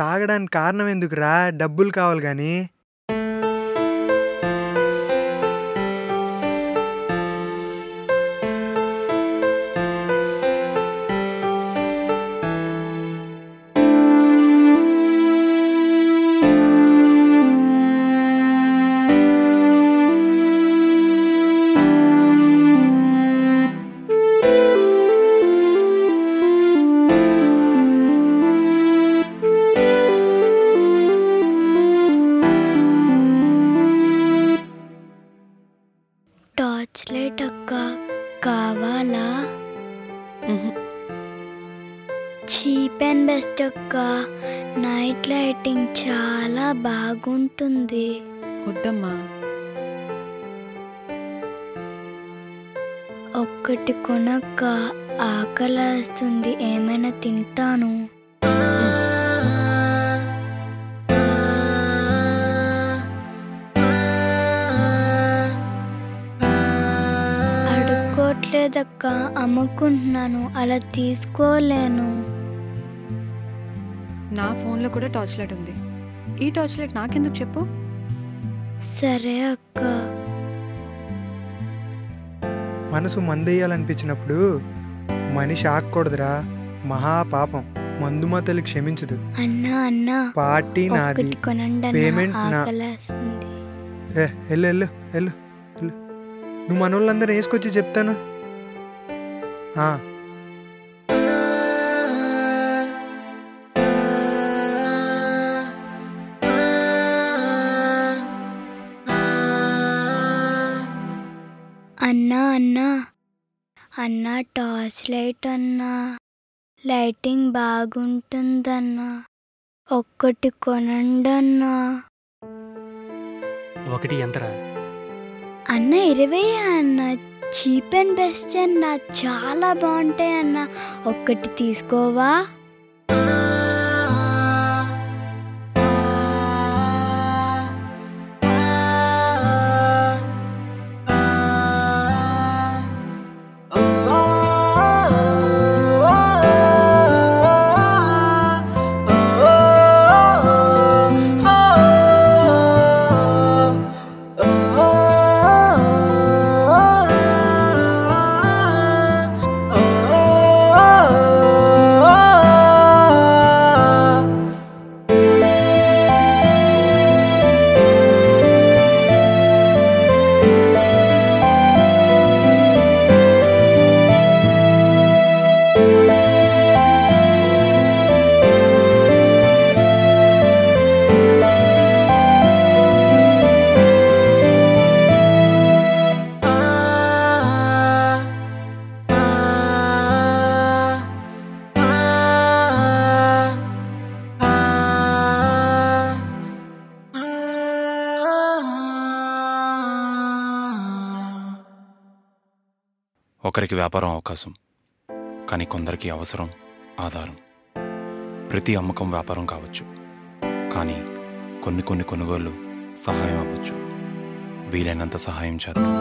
తాగడానికి కారణం ఎందుకురా? డబ్బులు కావాలి గాని. టార్చ్ లైట్ అక్క కావాలా? చీప్ అండ్ బెస్ట్ అక్క, నైట్ లైటింగ్ చాలా బాగుంటుంది. వద్దమ్మా. ఒక్కటి కొనక్క, ఆకలేస్తుంది, ఏమైనా తింటాను. అడుక్కోట్లేదక్క, అమ్ముకుంటున్నాను, అలా తీసుకోలేను. నా ఫోన్లో కూడా టార్చ్ లైట్ ఉంది. ఈ టార్చ్ లైట్ నాకెందుకు చెప్పు? సరే అక్క. మనసు మందేయాలనిపించినప్పుడు మనిషి ఆగకూడదురా, మహాపాపం. మందుమాతలు క్షమించదు. అన్నా అన్నా, పార్టీ నాది, ఒక్కటి కొనండి అన్నా, పేమెంట్ నా. ఆకలేస్తుంది. వెళ్ళు వెళ్ళు వెళ్ళు వెళ్ళు. నువ్వు మనోళ్ళందరూ వేసుకొచ్చి చెప్తాను. అన్నా అన్నా అన్నా, టార్చ్ లైట్ అన్నా, లైటింగ్ బాగుంటుందన్నా, ఒక్కటి కొనండి అన్నా. ఒకటి ఎంతరా? అన్న 20 అన్న, చీప్ అండ్ బెస్ట్ అన్న, చాలా బాగుంటాయి అన్న, ఒక్కటి తీసుకోవా? ఒకరికి వ్యాపారం అవకాశం, కానీ కొందరికి అవసరం ఆధారం. ప్రతి అమ్మకం వ్యాపారం కావచ్చు, కానీ కొన్ని కొనుగోళ్ళు సహాయం అవ్వచ్చు. వీలైనంత సహాయం చేద్దాం.